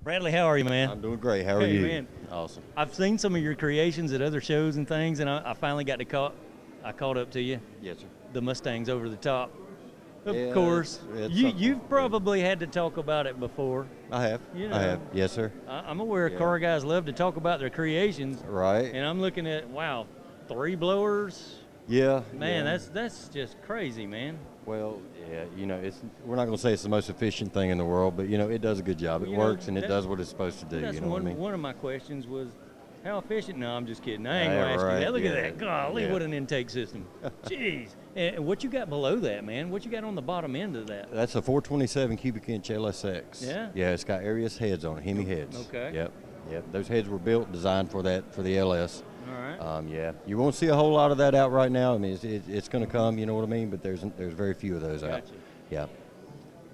Bradley, how are you, man? I'm doing great. How are you? Man. Awesome. I've seen some of your creations at other shows and things, and I finally got to I caught up to you. Yes, sir. The Mustang's over the top. Of Yeah, course. it's You've probably had to talk about it before. I have. I have. Yes, sir. I'm aware car guys love to talk about their creations. Right. And I'm looking at, wow, 3 blowers. Yeah. Man, that's just crazy, man. Well, yeah, we're not going to say it's the most efficient thing in the world, but, it does a good job. It works, and it does what it's supposed to do. That's you know what I mean? One of my questions was, how efficient? No, I'm just kidding. I ain't going to ask you that. Look at that. Golly, what an intake system. Jeez. And what you got below that, man? What you got on the bottom end of that? That's a 427 cubic inch LSX. Yeah? Yeah, it's got Arius heads on it, Hemi heads. Okay. Yep. Those heads were built, designed for the LS. All right. Yeah, you won't see a whole lot of that out right now. I mean, it's going to come, you know what I mean? But there's very few of those out. Yeah.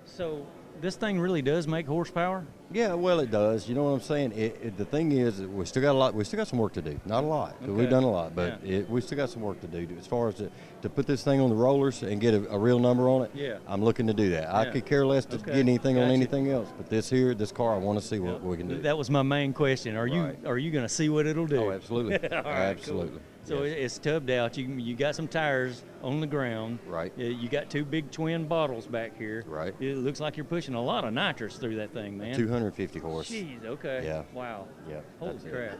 So this thing really does make horsepower? Yeah, well, it does. You know what I'm saying? The thing is, we still got a lot. We still got some work to do. Not a lot. Okay. We've done a lot, but we still got some work to do as far as to put this thing on the rollers and get a real number on it. Yeah. I'm looking to do that. I could care less to get anything on anything else, but this car, I want to see what we can do. That was my main question. Are you going to see what it'll do? Oh, absolutely. All right, absolutely. Cool. So it's tubbed out. You got some tires on the ground. Right. You got 2 big twin bottles back here. Right. It looks like you're pushing a lot of nitrous through that thing, man. 250 horse. Jeez, okay. Yeah. Wow. Yeah. Holy crap.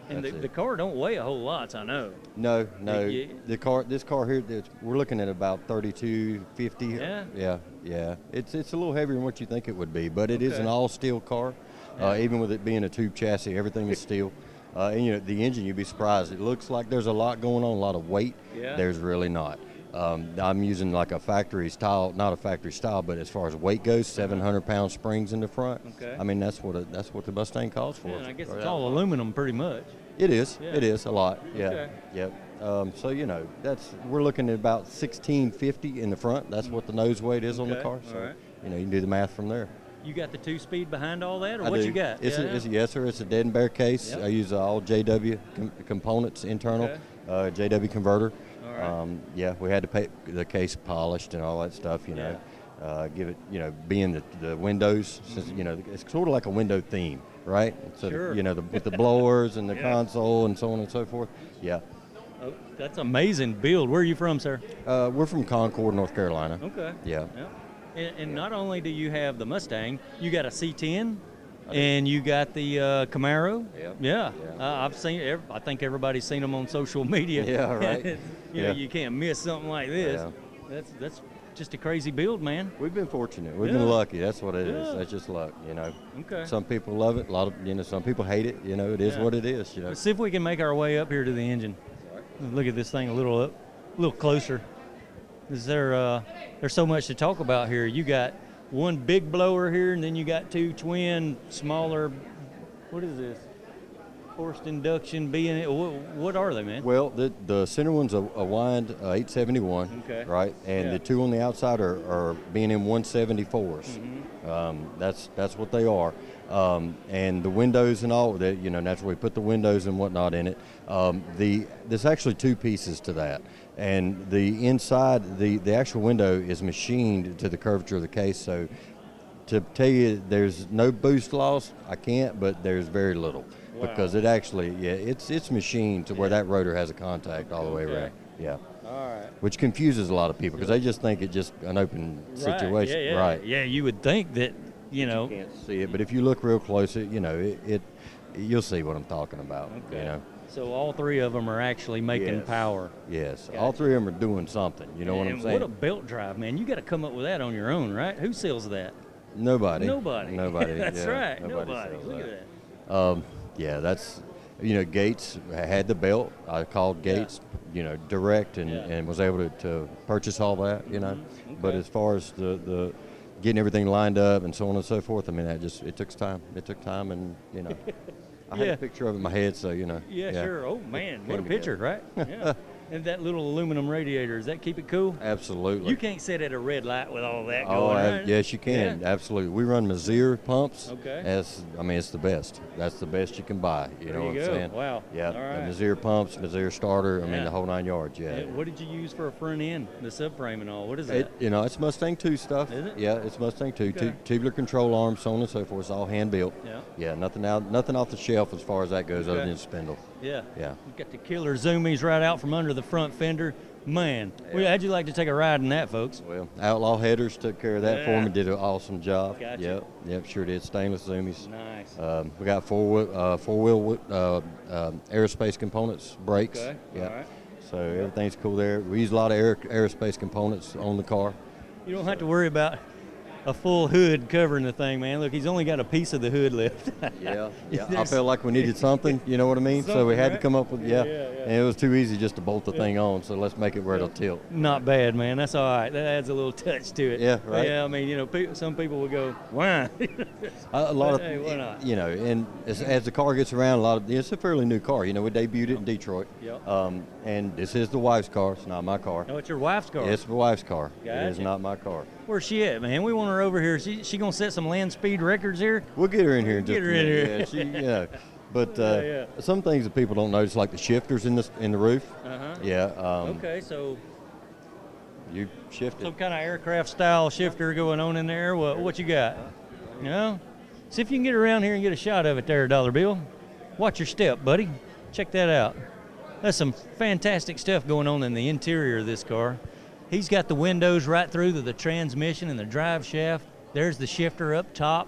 And the car don't weigh a whole lot, I know. No. This car here, we're looking at about 3250. Yeah. Yeah. It's a little heavier than what you think it would be, but it is an all steel car. Even with it being a tube chassis, everything is steel. And the engine, you'd be surprised. It looks like there's a lot going on, a lot of weight. Yeah. There's really not. I'm using like a factory style, not a factory style, but as far as weight goes, 700-pound springs in the front. Okay. I mean, that's what the Mustang calls for. Yeah, and I guess it's all aluminum, pretty much. It is. Yeah. It is a lot. Yeah. Okay. Yep. So we're looking at about 1650 in the front. That's what the nose weight is on the car. So all right. you can do the math from there. You got the 2-speed behind all that, or I what do. you got? Yes, sir. It's a dead and bare case. Yep. I use all JW components, internal, JW converter. All right. We had to pay the case polished and all that stuff. Give it, being the windows, since, it's sort of like a window theme, right? So sure. With the blowers and the console and so on and so forth. Yeah. Oh, that's amazing build. Where are you from, sir? We're from Concord, North Carolina. Okay. Yeah. Yep. And not only do you have the Mustang, you got a C10, and you got the Camaro. Yep. Yeah. I've seen. I think everybody's seen them on social media. Yeah. Right. You can't miss something like this. Yeah. That's just a crazy build, man. We've been fortunate. We've been lucky. That's what it is. That's just luck. Okay. Some people love it. A lot of some people hate it. It is what it is. Let's see if we can make our way up here to the engine. Look at this thing a little closer. There's so much to talk about here. You got one big blower here, and then you got 2 twin smaller. What is this? Forced induction B&N. What are they, man? Well, the center one's a wind 871, right? And the 2 on the outside are B&N 174s. Mm-hmm. That's what they are. And the windows and all that, naturally we put the windows and whatnot in it. There's actually 2 pieces to that. And the inside, the actual window is machined to the curvature of the case. So to tell you there's no boost loss, I can't, but there's very little. Wow. Because it actually, it's machined to where that rotor has a contact all the way around. Yeah. All right. Which confuses a lot of people because they just think it's just an open situation. Right. Yeah, you would think that, You can't see it, but if you look real close, you'll see what I'm talking about. Okay. So all 3 of them are actually making power. Yes. Gotcha. All 3 of them are doing something. You know what I'm saying? What a belt drive, man. You got to come up with that on your own, right? Who sells that? Nobody. That's right. Nobody. Look at that. That's, Gates had the belt. I called Gates, direct and was able to purchase all that, Okay. But as far as the getting everything lined up and so on and so forth, I mean, it took time. It took time and, I had a picture of it in my head, so, Yeah, sure. Oh, man. What a picture, right? Yeah. And that little aluminum radiator, does that keep it cool? Absolutely. You can't sit at a red light with all that going on. Yes, you can. Yeah. Absolutely. We run Mazir pumps. Okay. I mean, it's the best. That's the best you can buy. You know what I'm saying? Wow. Yeah. All right. Mazir pumps, Mazir starter. I mean, the whole 9 yards. Yeah. What did you use for a front end, the subframe and all? What is that? You know, it's Mustang 2 stuff. Is it? Yeah, it's Mustang 2. Okay. Tubular control arms, so on and so forth. It's all hand built. Yeah. Yeah. Nothing off the shelf as far as that goes, other than spindle. Yeah. Yeah. You got the killer zoomies right out from under the front fender. Man, how'd you like to take a ride in that, folks? Well, Outlaw Headers took care of that for me. Did an awesome job. Gotcha. Yep, sure did. Stainless zoomies. Nice. We got four-wheel aerospace components, brakes. Okay. Yeah. All right. So everything's cool there. We use a lot of aerospace components on the car. You don't have to worry about a full hood covering the thing, man. Look, he's only got a piece of the hood left. Yeah. I felt like we needed something, you know what I mean? So we had to come up with, and it was too easy just to bolt the thing on, so let's make it where it'll tilt. Not bad, man. That's all right. That adds a little touch to it. Yeah, right. Yeah, I mean, you know, some people will go, why? A lot of, hey, why not? You know, and as the car gets around, it's a fairly new car. You know, we debuted it in Detroit. Yep. And this is the wife's car. It's not my car. No, it's your wife's car. It's my wife's car. Gotcha. It is not my car. Where's she at, man? We want her over here. She gonna set some land speed records here? We'll get her in here in just a minute. Get her in here. Yeah, but some things that people don't notice, like the shifters in the roof. Uh-huh. Yeah. Okay, so you shifted. Some kind of aircraft style shifter going on in there. What you got? You know? See if you can get around here and get a shot of it there, Dollar Bill. Watch your step, buddy. Check that out. That's some fantastic stuff going on in the interior of this car. He's got the windows right through to the transmission and the drive shaft. There's the shifter up top.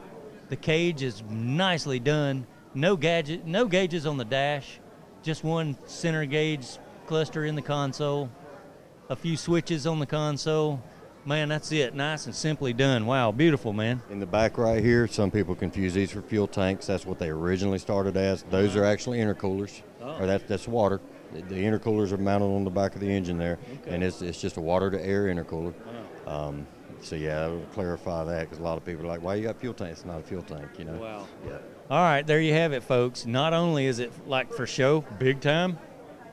The cage is nicely done. No gauges on the dash. Just one center gauge cluster in the console. A few switches on the console. Man, that's it. Nice and simply done. Wow, beautiful, man. In the back right here, some people confuse these for fuel tanks. That's what they originally started as. Those are actually intercoolers, or that's water. The intercoolers are mounted on the back of the engine there, and it's just a water-to-air intercooler. Wow. So yeah, I would clarify that because a lot of people are like, "Why you got fuel tank?" It's not a fuel tank, you know. Wow. Yeah. All right, there you have it, folks. Not only is it like for show, big time,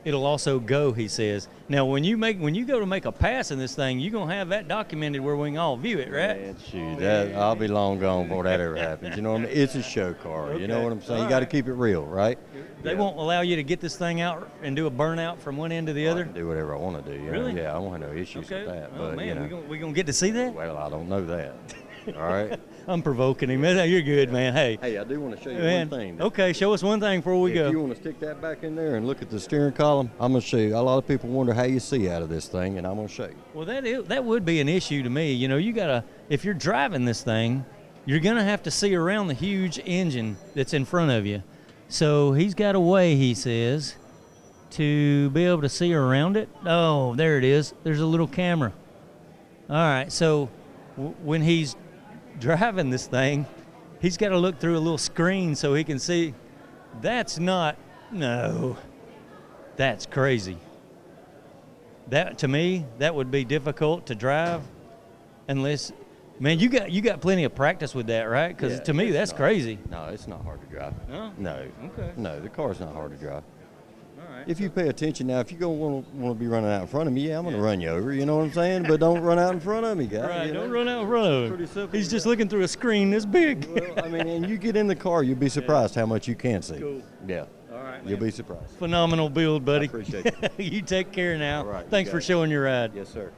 it'll also go, he says. Now, when you go to make a pass in this thing, you're gonna have that documented where we can all view it, right? Man, shoot, I'll be long gone before that ever happens. You know what I mean? It's a show car. Okay. You know what I'm saying? All you got to right. keep it real, right? They won't allow you to get this thing out and do a burnout from one end to the other? I can do whatever I want to do. You Really? know? Yeah, I won't have no issues with that. Oh, but, man, you know, we gonna get to see that? well, I don't know that. All right. I'm provoking him. You're good, man. Hey. Hey, I do want to show you Man, one thing. okay, show us one thing before we go. If you want to stick that back in there and look at the steering column, I'm going to show you. A lot of people wonder how you see out of this thing, and I'm going to show you. Well, that would be an issue to me. You know, if you're driving this thing, you're going to have to see around the huge engine that's in front of you. So he's got a way, he says, to be able to see around it. Oh, there it is. There's a little camera. All right, so when he's driving this thing, he's got to look through a little screen so he can see. That's crazy. That, to me, that would be difficult to drive unless, man, you got plenty of practice with that, right? Because to me, that's crazy. No, it's not hard to drive. No? No. Okay. No, the car's not hard to drive. All right. If you pay attention now, if you want to be running out in front of me, I'm going to run you over. You know what I'm saying? But don't run out in front of me, guys. Right, you know? don't run out in front of him. Pretty simple. He's just looking through a screen this big. Well, I mean, and you get in the car, you'll be surprised how much you can see. Cool. Yeah. All right, man. You'll be surprised. Phenomenal build, buddy. I appreciate it. You take care now. All right, Thanks for showing your ride. Yes, sir.